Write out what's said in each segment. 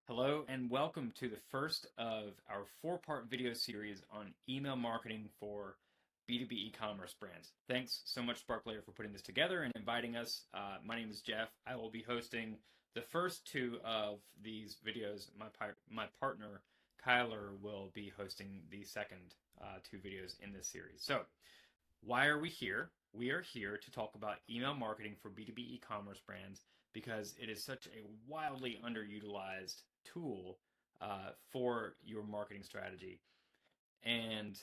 Hello and welcome to the first of our four-part video series on email marketing for B2B e-commerce brands. Thanks so much, SparkLayer, for putting this together and inviting us. My name is Jeff. I will be hosting the first two of these videos. My partner, Kyler, will be hosting the second two videos in this series. So, why are we here? We are here to talk about email marketing for B2B e-commerce brands because it is such a wildly underutilized tool for your marketing strategy. And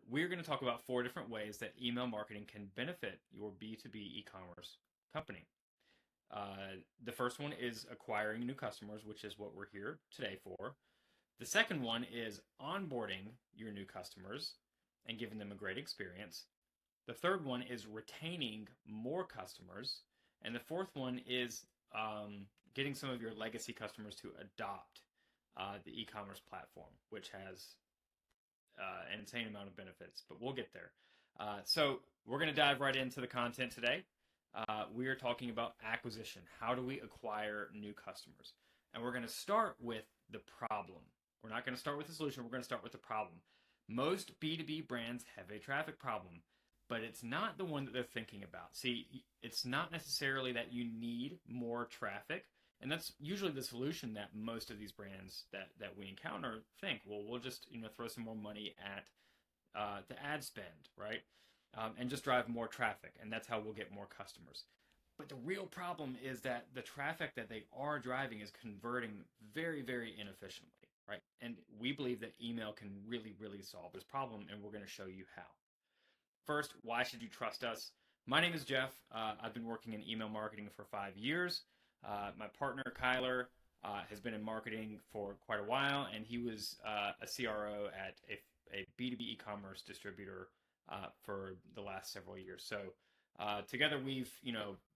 we're going to talk about four different ways that email marketing can benefit your B2B e-commerce company. The first one is acquiring new customers, which is what we're here today for. The second one is onboarding your new customers and giving them a great experience. The third one is retaining more customers. And the fourth one is getting some of your legacy customers to adopt the e-commerce platform, which has an insane amount of benefits, but we'll get there. So we're going to dive right into the content today. We are talking about acquisition. How do we acquire new customers? And we're going to start with the problem. We're not going to start with the solution. We're going to start with the problem. Most B2B brands have a traffic problem, but it's not the one that they're thinking about. See, it's not necessarily that you need more traffic, and that's usually the solution that most of these brands that we encounter think. Well, we'll just throw some more money at the ad spend, right, and just drive more traffic, and that's how we'll get more customers. But the real problem is that the traffic that they are driving is converting very, very inefficiently, right? And we believe that email can really, really solve this problem, and we're going to show you how. First, why should you trust us? My name is Jeff. I've been working in email marketing for 5 years. My partner, Kyler, has been in marketing for quite a while, and he was a CRO at a B2B e-commerce distributor for the last several years. So together we've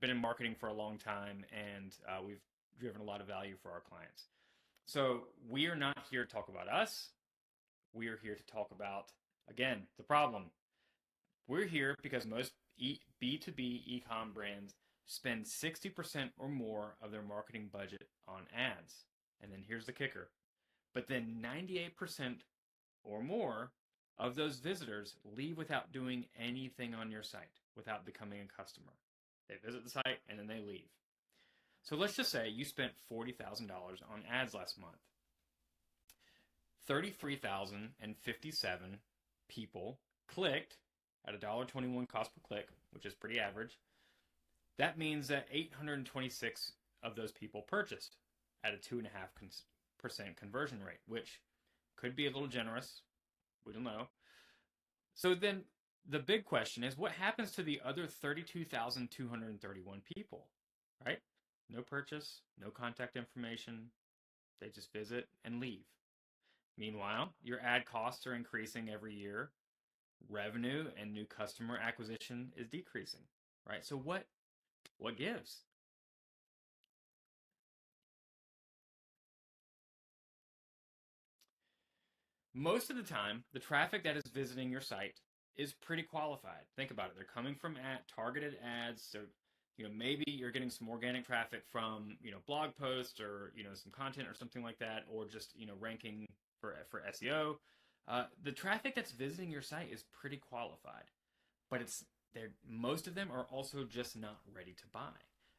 been in marketing for a long time, and we've driven a lot of value for our clients. So we are not here to talk about us. We are here to talk about, again, the problem. We're here because most B2B e-com brands spend 60% or more of their marketing budget on ads. And then here's the kicker. But then 98% or more of those visitors leave without doing anything on your site, without becoming a customer. They visit the site and then they leave. So let's just say you spent $40,000 on ads last month. 33,057 people clicked at $1.21 cost per click, which is pretty average. That means that 826 of those people purchased at a 2.5% conversion rate, which could be a little generous. We don't know. So then the big question is, what happens to the other 32,231 people, right? No purchase, no contact information. They just visit and leave. Meanwhile, your ad costs are increasing every year. Revenue and new customer acquisition is decreasing, right? So what gives? Most of the time, the traffic that is visiting your site is pretty qualified. Think about it. They're coming from targeted ads. So, maybe you're getting some organic traffic from, blog posts or, some content or something like that, or just, ranking for SEO. The traffic that's visiting your site is pretty qualified, but most of them are also just not ready to buy.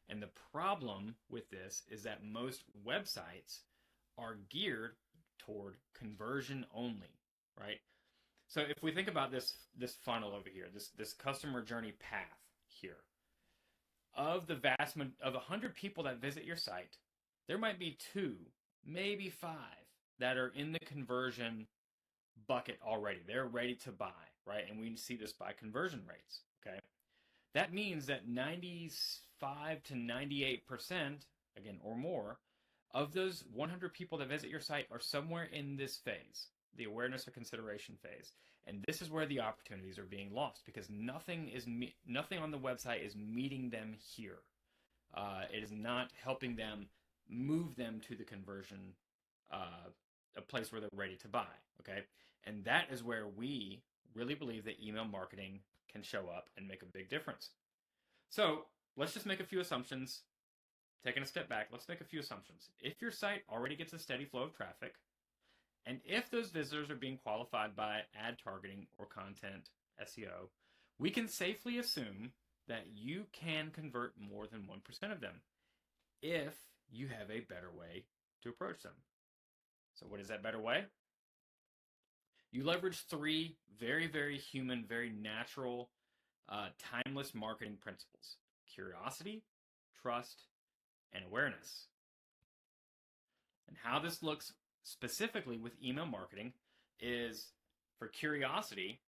And the problem with this is that most websites are geared toward conversion only, right? So if we think about this funnel over here, this customer journey path here, of 100 people that visit your site, there might be 2, maybe 5 that are in the conversion bucket already. They're ready to buy, right? And we see this by conversion rates, okay? That means that 95 to 98%, again, or more, of those 100 people that visit your site are somewhere in this phase, the awareness or consideration phase. And this is where the opportunities are being lost because nothing on the website is meeting them here. It is not helping them move them to the conversion a place where they're ready to buy, okay? And that is where we really believe that email marketing can show up and make a big difference. So let's just make a few assumptions. taking a step back, let's make a few assumptions. If your site already gets a steady flow of traffic, and if those visitors are being qualified by ad targeting or content SEO, we can safely assume that you can convert more than 1% of them if you have a better way to approach them. So what is that better way? You leverage three very, very human, very natural, timeless marketing principles: curiosity, trust, and awareness. And how this looks specifically with email marketing is for curiosity.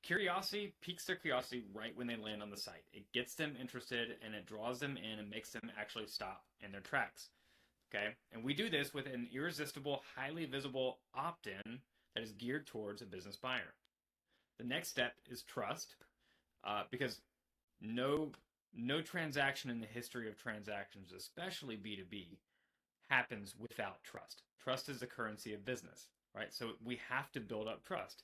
Curiosity piques their curiosity right when they land on the site. It gets them interested and it draws them in and makes them actually stop in their tracks. Okay? And we do this with an irresistible, highly visible opt-in that is geared towards a business buyer. The next step is trust, because no transaction in the history of transactions, especially B2B, happens without trust. Trust is the currency of business, right? So we have to build up trust.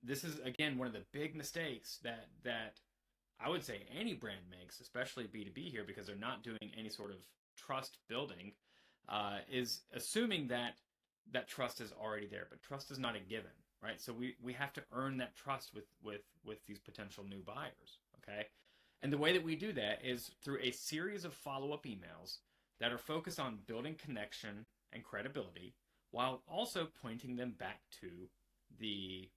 This is, again, one of the big mistakes that I would say any brand makes, especially B2B here, because they're not doing any sort of trust building, is assuming that trust is already there. But trust is not a given, right? So we have to earn that trust with these potential new buyers, okay? And the way that we do that is through a series of follow-up emails that are focused on building connection and credibility, while also pointing them back to the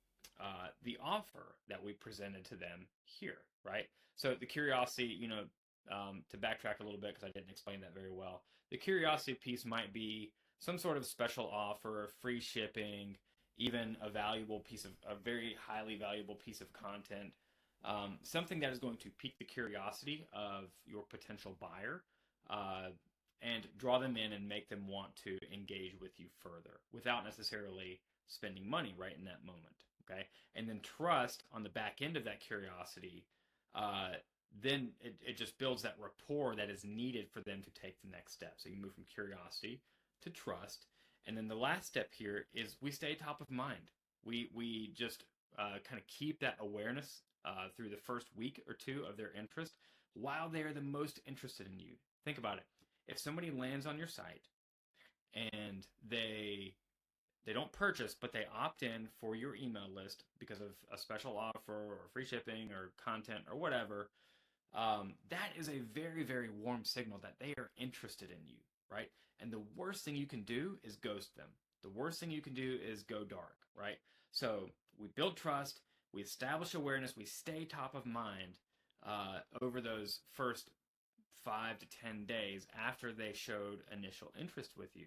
offer that we presented to them here, right? So the curiosity, to backtrack a little bit because I didn't explain that very well, the curiosity piece might be some sort of special offer, free shipping, even a very highly valuable piece of content, something that is going to pique the curiosity of your potential buyer, and draw them in and make them want to engage with you further without necessarily spending money right in that moment. Okay, and then trust on the back end of that curiosity, then it just builds that rapport that is needed for them to take the next step. So you move from curiosity to trust, and then the last step here is we stay top of mind. We just kind of keep that awareness through the first week or two of their interest while they are the most interested in you. Think about it. If somebody lands on your site and they don't purchase, but they opt in for your email list because of a special offer or free shipping or content or whatever, that is a very, very warm signal that they are interested in you, right? And the worst thing you can do is ghost them. The worst thing you can do is go dark, right? So we build trust, we establish awareness, we stay top of mind over those first 5 to 10 days after they showed initial interest with you,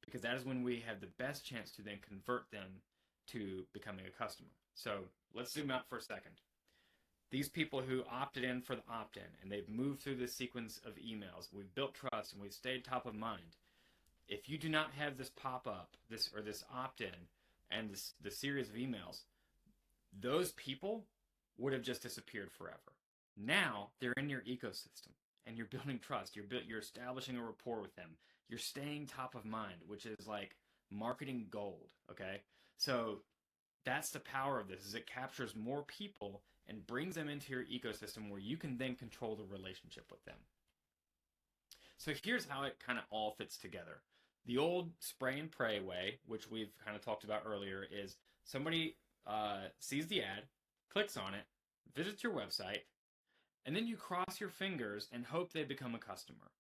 because that is when we have the best chance to then convert them to becoming a customer. So let's zoom out for a second. These people who opted in for the opt-in and they've moved through this sequence of emails, we've built trust and we've stayed top of mind. If you do not have this pop-up, this opt-in and the series of emails, those people would have just disappeared forever. Now they're in your ecosystem and you're building trust. You're establishing a rapport with them. You're staying top of mind, which is like marketing gold, okay? So that's the power of this, is it captures more people and brings them into your ecosystem where you can then control the relationship with them. So here's how it kind of all fits together. The old spray and pray way, which we've kind of talked about earlier, is somebody sees the ad, clicks on it, visits your website, and then you cross your fingers and hope they become a customer.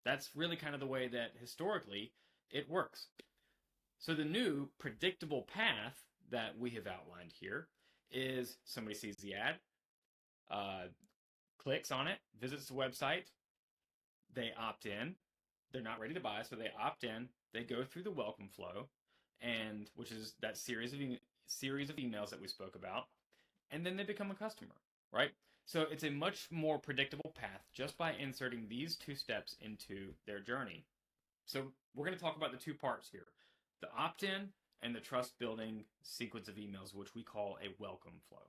That's really kind of the way that historically it works. So the new predictable path that we have outlined here is somebody sees the ad, clicks on it, visits the website, they opt in. They're not ready to buy, so they opt in. They go through the welcome flow, and which is that series of emails that we spoke about, and then they become a customer, right? So it's a much more predictable path just by inserting these two steps into their journey. So we're going to talk about the two parts here, the opt-in and the trust-building sequence of emails, which we call a welcome flow.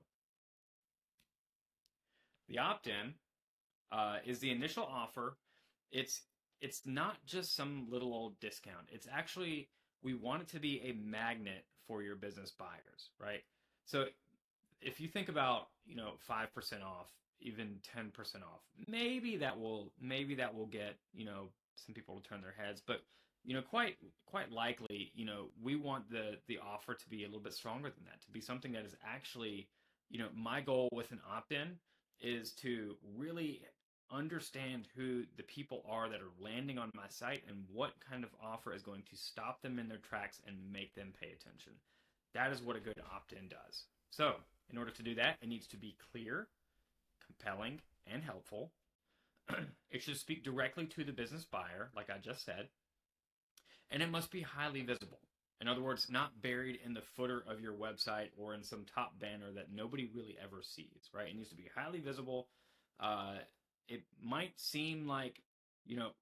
The opt-in is the initial offer. It's not just some little old discount. It's actually, we want it to be a magnet for your business buyers, right? So if you think about, 5% off, even 10% off, maybe that will get, some people will turn their heads, but quite likely, we want the offer to be a little bit stronger than that, to be something that is actually, my goal with an opt-in is to really understand who the people are that are landing on my site and what kind of offer is going to stop them in their tracks and make them pay attention. That is what a good opt-in does. So, in order to do that, it needs to be clear, compelling, and helpful. It should speak directly to the business buyer, like I just said, and it must be highly visible. In other words, not buried in the footer of your website or in some top banner that nobody really ever sees, right? It needs to be highly visible. It might seem like,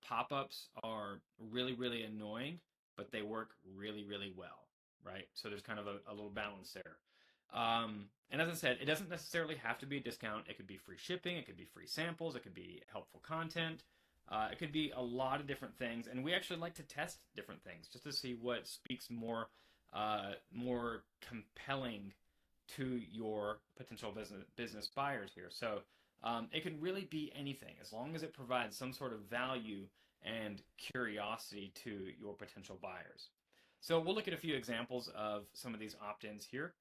pop-ups are really, really annoying, but they work really, really well, right? So there's kind of a little balance there. And as I said, it doesn't necessarily have to be a discount. It could be free shipping. It could be free samples. It could be helpful content. It could be a lot of different things. And we actually like to test different things just to see what speaks more compelling to your potential business buyers here. So it can really be anything as long as it provides some sort of value and curiosity to your potential buyers. So we'll look at a few examples of some of these opt-ins here.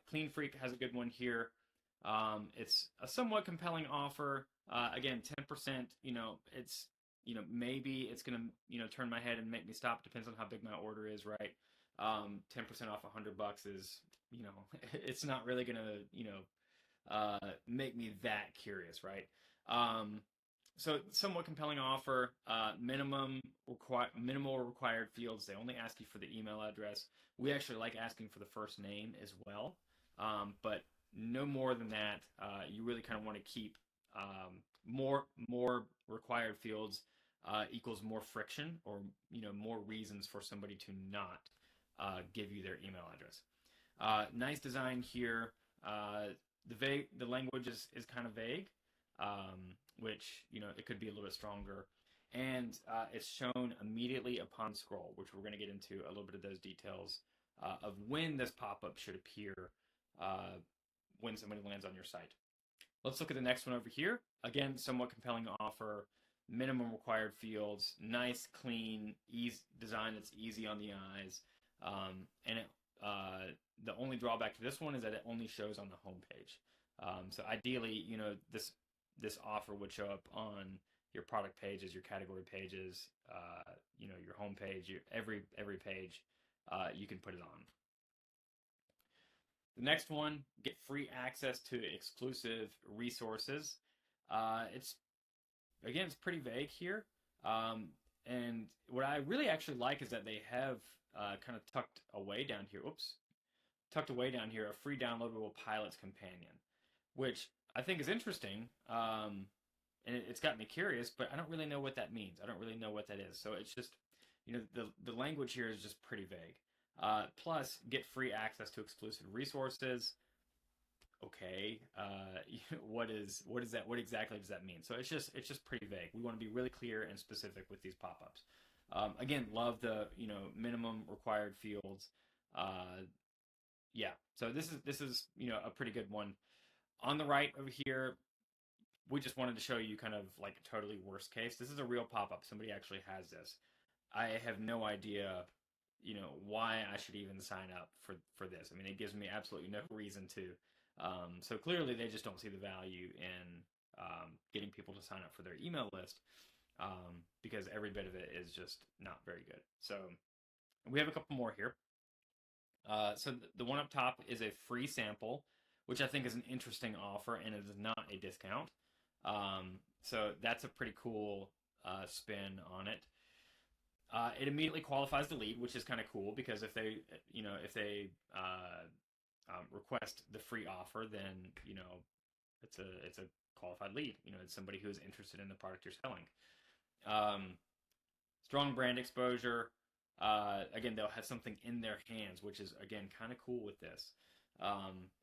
Clean Freak has a good one here. It's a somewhat compelling offer. Again, 10%, it's, maybe it's going to, turn my head and make me stop. Depends on how big my order is, right? 10% off $100 is, it's not really going to, make me that curious, right? So somewhat compelling offer, minimal required fields. They only ask you for the email address. We actually like asking for the first name as well, but no more than that. You really kind of want to keep more required fields equals more friction, or more reasons for somebody to not give you their email address. Nice design here. The language is kind of vague, which it could be a little bit stronger, and it's shown immediately upon scroll, which we're going to get into a little bit of those details of when this pop-up should appear when somebody lands on your site. Let's look at the next one over here. Again, somewhat compelling offer, minimum required fields, nice, clean, easy design that's easy on the eyes, and the only drawback to this one is that it only shows on the home page. So ideally, this offer would show up on your product pages, your category pages, your home page, every page you can put it on. The next one, get free access to exclusive resources. It's pretty vague here. And what I really actually like is that they have kind of tucked away down here, a free downloadable pilot's companion, which I think is interesting. And it's got me curious, but I don't really know what that means. I don't really know what that is. So it's just, the language here is just pretty vague. Plus, get free access to exclusive resources. Okay, what is that? What exactly does that mean? So it's just pretty vague. We want to be really clear and specific with these pop-ups. Again, love the minimum required fields. Yeah, so this is a pretty good one. On the right over here, we just wanted to show you kind of like a totally worst case. This is a real pop-up. Somebody actually has this. I have no idea, why I should even sign up for this. I mean, it gives me absolutely no reason to. So clearly they just don't see the value in getting people to sign up for their email list, because every bit of it is just not very good. So we have a couple more here. So the one up top is a free sample, which I think is an interesting offer, and it is not a discount. So that's a pretty cool spin on it. It immediately qualifies the lead, which is kind of cool, because if they request the free offer, then it's a qualified lead. It's somebody who is interested in the product you're selling. Strong brand exposure. Again, they'll have something in their hands, which is again kind of cool with this.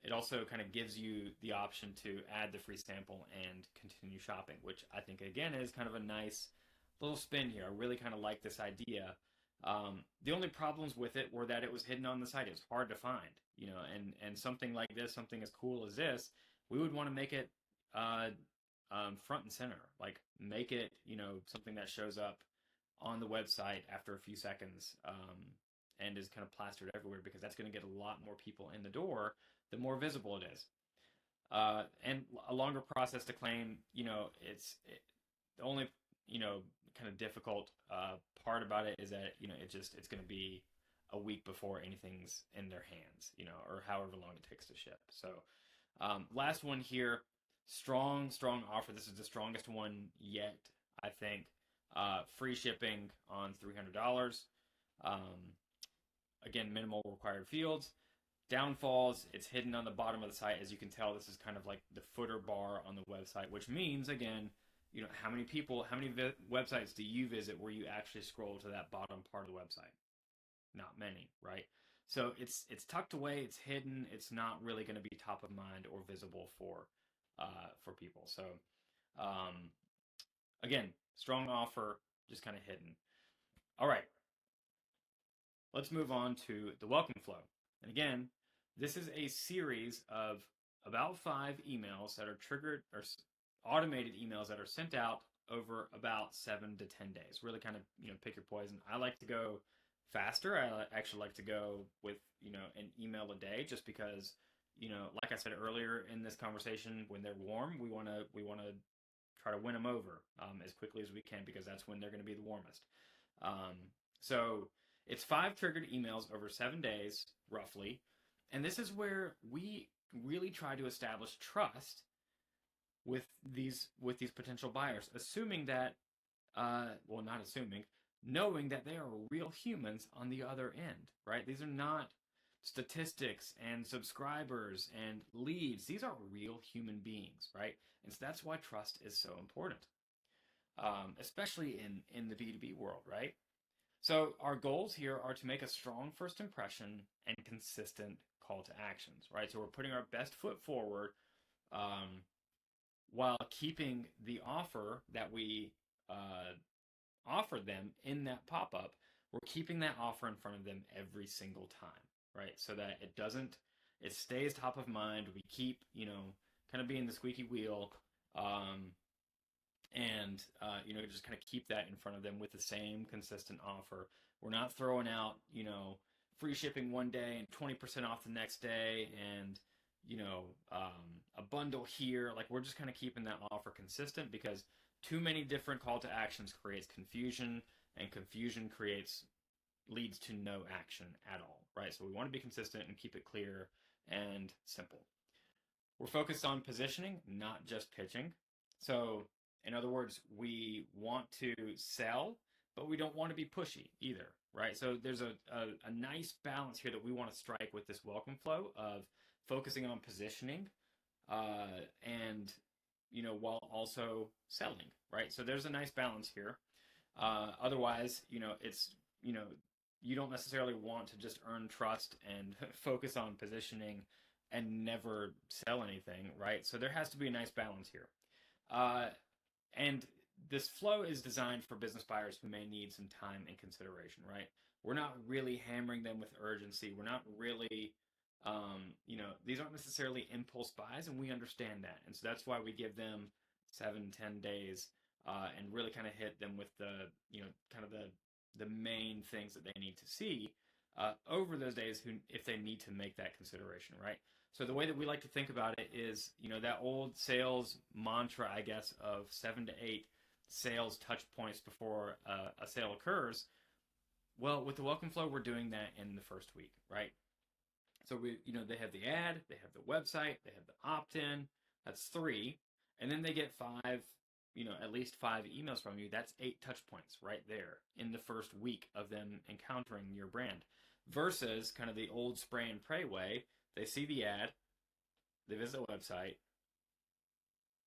It also kind of gives you the option to add the free sample and continue shopping, which I think again is kind of a nice little spin here. I really kind of like this idea. The only problems with it were that it was hidden on the site. It was hard to find, and something like this, something as cool as this, we would want to make it front and center, like make it, something that shows up on the website after a few seconds, and is kind of plastered everywhere, because that's going to get a lot more people in the door the more visible it is. And a longer process to claim, the only, kind of difficult part about it is that, it's going to be a week before anything's in their hands, or however long it takes to ship. So, last one here, strong offer. This is the strongest one yet, I think. Free shipping on $300. Again, minimal required fields. Downfalls, it's hidden on the bottom of the site. As you can tell, this is kind of like the footer bar on the website, which means, again, how many websites do you visit where you actually scroll to that bottom part of the website? Not many, right? So it's tucked away, it's hidden, it's not really going to be top of mind or visible for people. So, again, strong offer, just kind of hidden. All right, let's move on to the welcome flow. And again, this is a series of about 5 emails that are triggered, or automated emails that are sent out over about 7 to 10 days. Really kind of, pick your poison. I like to go faster. I actually like to go with, an email a day, just because, like I said earlier in this conversation, when they're warm, we want to try to win them over as quickly as we can, because that's when they're going to be the warmest. So it's 5 triggered emails over 7 days, roughly. And this is where we really try to establish trust with these potential buyers, assuming that, not assuming, knowing that they are real humans on the other end, right? These are not statistics and subscribers and leads. These are real human beings, right? And so that's why trust is so important, especially in the B2B world, right? So our goals here are to make a strong first impression and consistent call to actions, right? So we're putting our best foot forward, while keeping the offer that we offered them in that pop-up. We're keeping that offer in front of them every single time, right? So that it stays top of mind. We keep, kind of being the squeaky wheel, and just kind of keep that in front of them with the same consistent offer. We're not throwing out, free shipping one day and 20% off the next day, and a bundle here. Like, we're just kind of keeping that offer consistent, because too many different call to actions creates confusion, and confusion leads to no action at all, right? So we want to be consistent and keep it clear and simple. We're focused on positioning, not just pitching. So, in other words, we want to sell, but we don't want to be pushy either, right? So there's a nice balance here that we want to strike with this welcome flow of focusing on positioning, and, while also selling, right? So there's a nice balance here. Otherwise, you don't necessarily want to just earn trust and focus on positioning and never sell anything, right? So there has to be a nice balance here. And this flow is designed for business buyers who may need some time and consideration, right? We're not really hammering them with urgency. We're not really, these aren't necessarily impulse buys, and we understand that. And so that's why we give them 7-10 days, and really kind of hit them with the, kind of the main things that they need to see over those days, if they need to make that consideration, right? So the way that we like to think about it is, that old sales mantra, I guess, of 7 to 8 sales touch points before a sale occurs. Well, with the welcome flow, we're doing that in the first week, right? So they have the ad, they have the website, they have the opt-in. That's 3, and then they get 5, at least 5 emails from you. That's 8 touch points right there in the first week of them encountering your brand, versus kind of the old spray and pray way. They see the ad, they visit the website,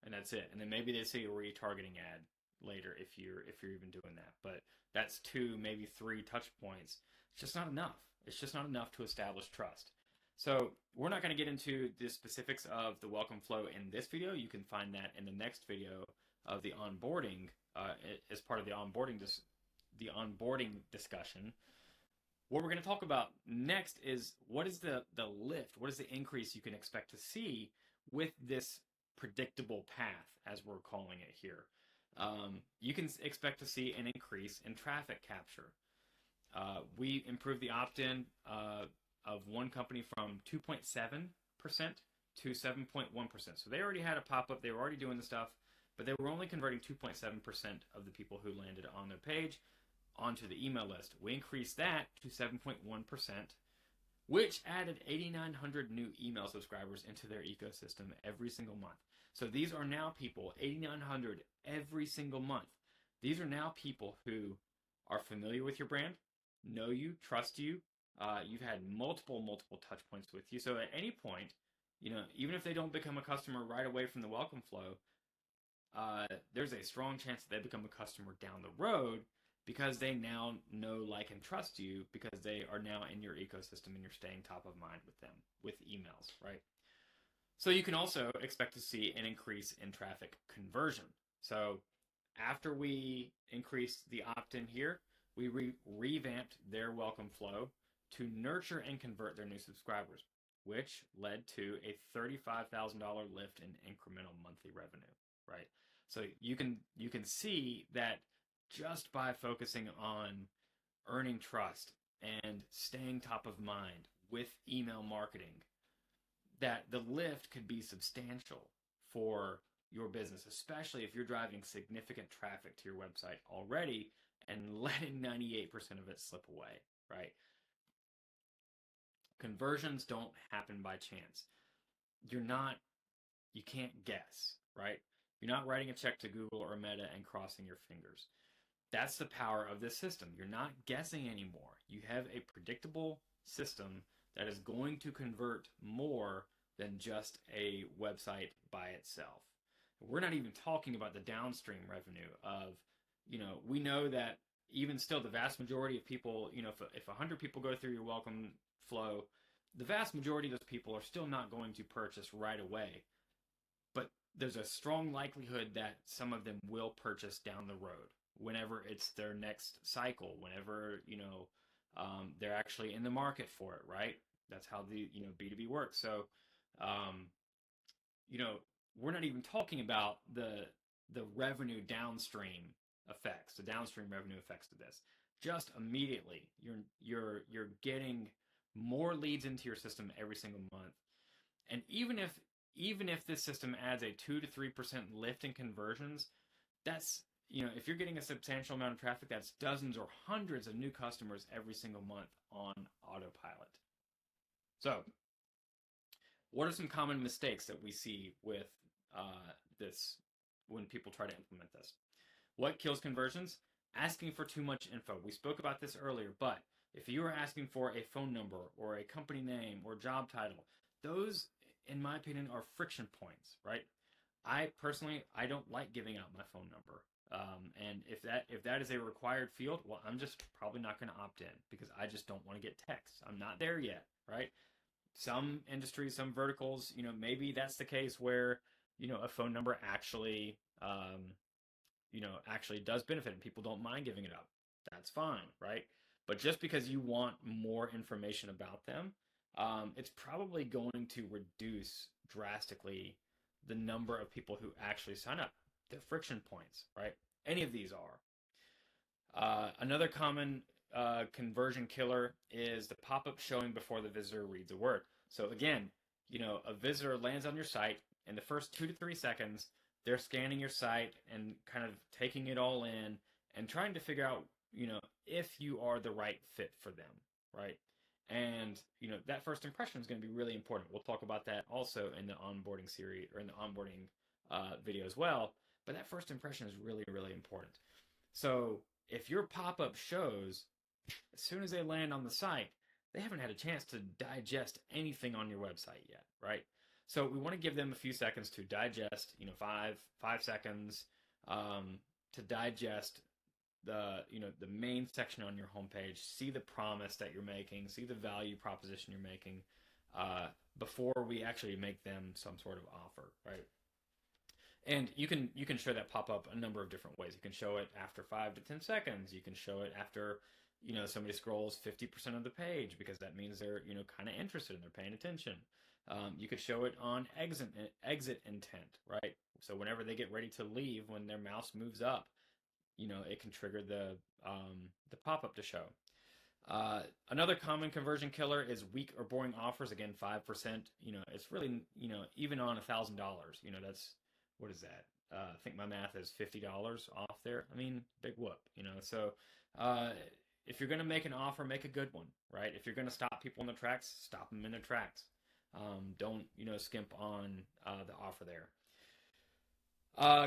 and that's it. And then maybe they see a retargeting ad later if you're even doing that. But that's 2, maybe 3 touch points. It's just not enough. It's just not enough to establish trust. So we're not going to get into the specifics of the welcome flow in this video. You can find that in the next video of the onboarding, as part of the onboarding discussion. What we're going to talk about next is, what is the lift? What is the increase you can expect to see with this predictable path, as we're calling it here? you can expect to see an increase in traffic capture. We improved the opt-in of one company from 2.7% to 7.1%. So they already had a pop-up. They were already doing the stuff, but they were only converting 2.7% of the people who landed on their page onto the email list. We increased that to 7.1%, which added 8,900 new email subscribers into their ecosystem every single month. So these are now people, 8,900 every single month. These are now people who are familiar with your brand, know you, trust you. You've had multiple touch points with you. So at any point, even if they don't become a customer right away from the welcome flow, there's a strong chance that they become a customer down the road because they now know, like, and trust you because they are now in your ecosystem and you're staying top of mind with them with emails, right? So you can also expect to see an increase in traffic conversion. So after we increased the opt-in here, we revamped their welcome flow to nurture and convert their new subscribers, which led to a $35,000 lift in incremental monthly revenue, right? So you can see that just by focusing on earning trust and staying top of mind with email marketing, that the lift could be substantial for your business, especially if you're driving significant traffic to your website already and letting 98% of it slip away, right? Conversions don't happen by chance. You can't guess, right? You're not writing a check to Google or Meta and crossing your fingers. That's the power of this system. You're not guessing anymore. You have a predictable system that is going to convert more than just a website by itself. We're not even talking about the downstream revenue of, we know that even still the vast majority of people, if 100 people go through your welcome flow, the vast majority of those people are still not going to purchase right away. But there's a strong likelihood that some of them will purchase down the road whenever it's their next cycle, whenever, they're actually in the market for it, right? That's how the, B2B works. So, we're not even talking about the revenue downstream effects, the downstream revenue effects of this. Just immediately, you're getting more leads into your system every single month. And even if this system adds a 2 to 3% lift in conversions, that's, if you're getting a substantial amount of traffic, that's dozens or hundreds of new customers every single month on autopilot. So, what are some common mistakes that we see with this when people try to implement this? What kills conversions? Asking for too much info. We spoke about this earlier, but if you are asking for a phone number or a company name or job title, those, in my opinion, are friction points, right? I personally don't like giving out my phone number. And if that is a required field, well, I'm just probably not going to opt in because I just don't want to get texts. I'm not there yet, right? Some industries, some verticals, maybe that's the case where, a phone number actually, actually does benefit and people don't mind giving it up. That's fine, right? But just because you want more information about them, it's probably going to reduce drastically the number of people who actually sign up. They're friction points, right? Any of these are. Another common conversion killer is the pop-up showing before the visitor reads a word. So again, a visitor lands on your site. In the first 2 to 3 seconds, they're scanning your site and kind of taking it all in and trying to figure out, if you are the right fit for them, right? And, that first impression is going to be really important. We'll talk about that also in the onboarding series or in the onboarding video as well. But that first impression is really, really important. So if your pop-up shows, as soon as they land on the site, they haven't had a chance to digest anything on your website yet, right? So we want to give them a few seconds to digest, 5 seconds to digest the main section on your homepage, see the promise that you're making, see the value proposition you're making before we actually make them some sort of offer, right? And you can show that pop up a number of different ways. You can show it after 5 to 10 seconds. You can show it after, somebody scrolls 50% of the page because that means they're, kind of interested and they're paying attention. You could show it on exit intent, right? So whenever they get ready to leave, when their mouse moves up, it can trigger the pop-up to show. Another common conversion killer is weak or boring offers. Again, 5%. It's really, even on $1,000. That's, what is that? I think my math is $50 off there. I mean, big whoop. So if you're going to make an offer, make a good one, right? If you're going to stop people in their tracks, stop them in their tracks. Don't, skimp on the offer there.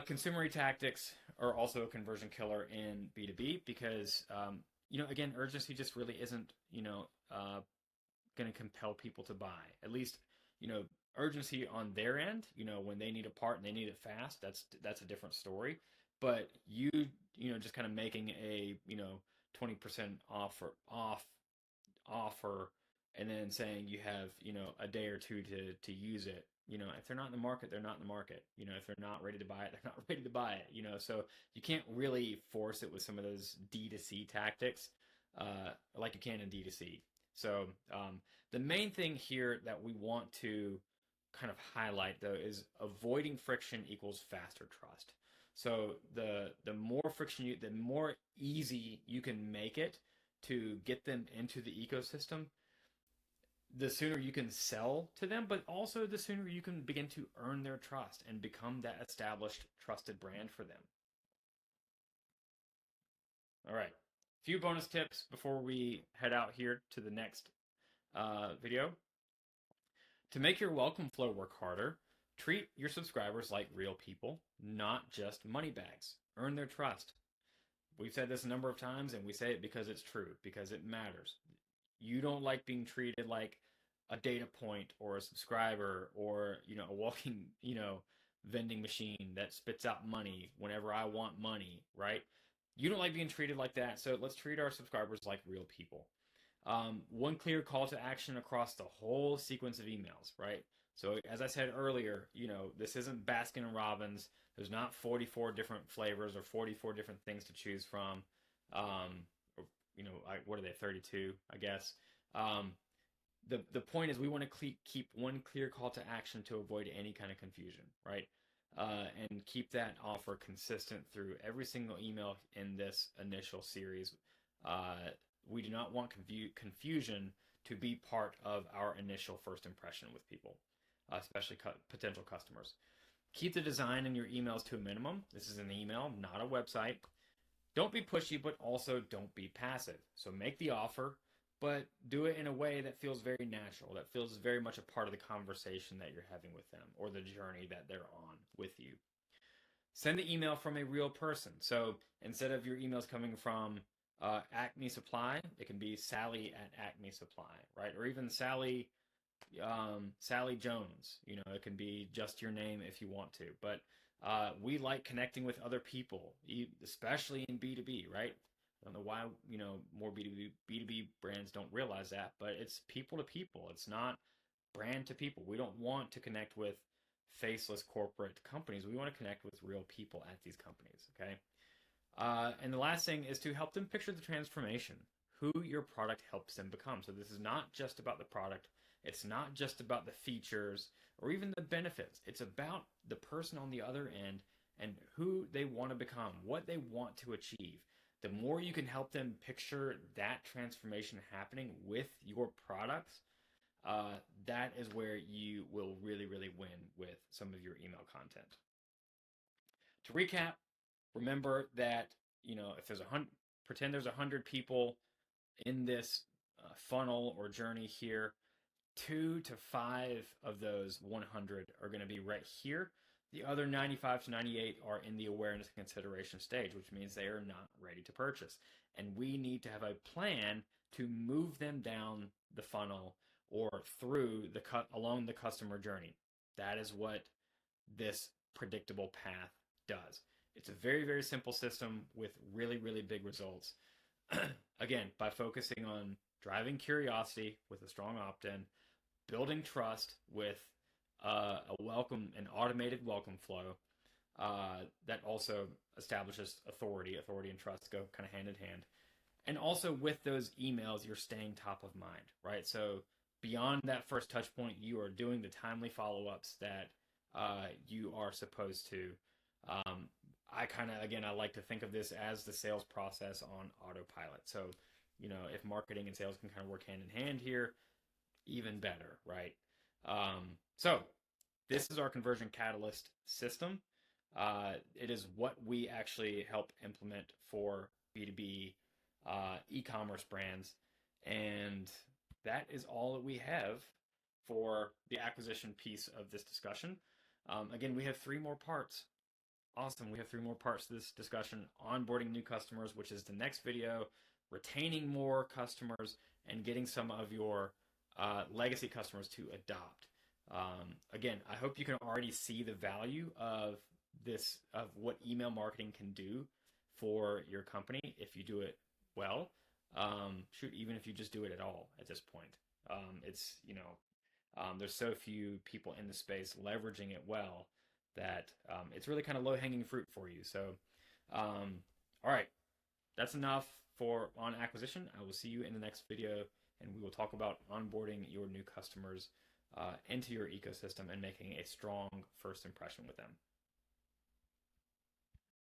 Consumer tactics are also a conversion killer in B2B because, again, urgency just really isn't, going to compel people to buy. At least, urgency on their end, when they need a part and they need it fast, that's a different story. But you just kind of making a, 20% offer and then saying you have, a day or two to use it. If they're not in the market, they're not in the market. If they're not ready to buy it, they're not ready to buy it. So you can't really force it with some of those D2C tactics like you can in D2C. So the main thing here that we want to kind of highlight, though, is avoiding friction equals faster trust. So the more friction the more easy you can make it to get them into the ecosystem, the sooner you can sell to them, but also the sooner you can begin to earn their trust and become that established, trusted brand for them. All right, a few bonus tips before we head out here to the next video. To make your welcome flow work harder, treat your subscribers like real people, not just money bags. Earn their trust. We've said this a number of times, and we say it because it's true, because it matters. You don't like being treated like a data point or a subscriber or, a walking, vending machine that spits out money whenever I want money, right? You don't like being treated like that, so let's treat our subscribers like real people. One clear call to action across the whole sequence of emails, right? So as I said earlier, this isn't Baskin and Robbins. There's not 44 different flavors or 44 different things to choose from. What are they, 32, I guess. The point is we want to keep one clear call to action to avoid any kind of confusion, right? And keep that offer consistent through every single email in this initial series. We do not want confusion to be part of our initial first impression with people, especially potential customers. Keep the design in your emails to a minimum. This is an email, not a website. Don't be pushy, but also don't be passive. So make the offer, but do it in a way that feels very natural, that feels very much a part of the conversation that you're having with them or the journey that they're on with you. Send the email from a real person. So instead of your emails coming from Acme Supply, it can be Sally at Acme Supply, right? Or even Sally Jones. It can be just your name if you want to. But we like connecting with other people, especially in B2B, right? I don't know why, more B2B brands don't realize that, but it's people to people. It's not brand to people. We don't want to connect with faceless corporate companies. We want to connect with real people at these companies, okay? And the last thing is to help them picture the transformation, who your product helps them become. So this is not just about the product. It's not just about the features or even the benefits. It's about the person on the other end and who they want to become, what they want to achieve. The more you can help them picture that transformation happening with your products, that is where you will really, really win with some of your email content. To recap, remember that, if there's pretend there's 100 people in this funnel or journey here, 2 to 5 of those 100 are going to be right here. The other 95 to 98 are in the awareness and consideration stage, which means they are not ready to purchase. And we need to have a plan to move them down the funnel or through along the customer journey. That is what this predictable path does. It's a very, very simple system with really, really big results. Again, by focusing on driving curiosity with a strong opt-in, building trust with an automated welcome flow that also establishes authority. Authority and trust go kind of hand in hand. And also with those emails, you're staying top of mind, right? So beyond that first touch point, you are doing the timely follow-ups that you are supposed to. Um, I kind of, again, I like to think of this as the sales process on autopilot. So, if marketing and sales can kind of work hand in hand here, even better, right? So this is our conversion catalyst system. It is what we actually help implement for B2B e-commerce brands. And that is all that we have for the acquisition piece of this discussion. Again, we have three more parts. Awesome. We have three more parts to this discussion: onboarding new customers, which is the next video, retaining more customers, and getting some of your legacy customers to adopt. Again, I hope you can already see the value of this, of what email marketing can do for your company if you do it well. Shoot, even if you just do it at all at this point. There's so few people in the space leveraging it well that it's really kind of low-hanging fruit for you. So, all right, that's enough for on acquisition. I will see you in the next video, and we will talk about onboarding your new customers into your ecosystem and making a strong first impression with them.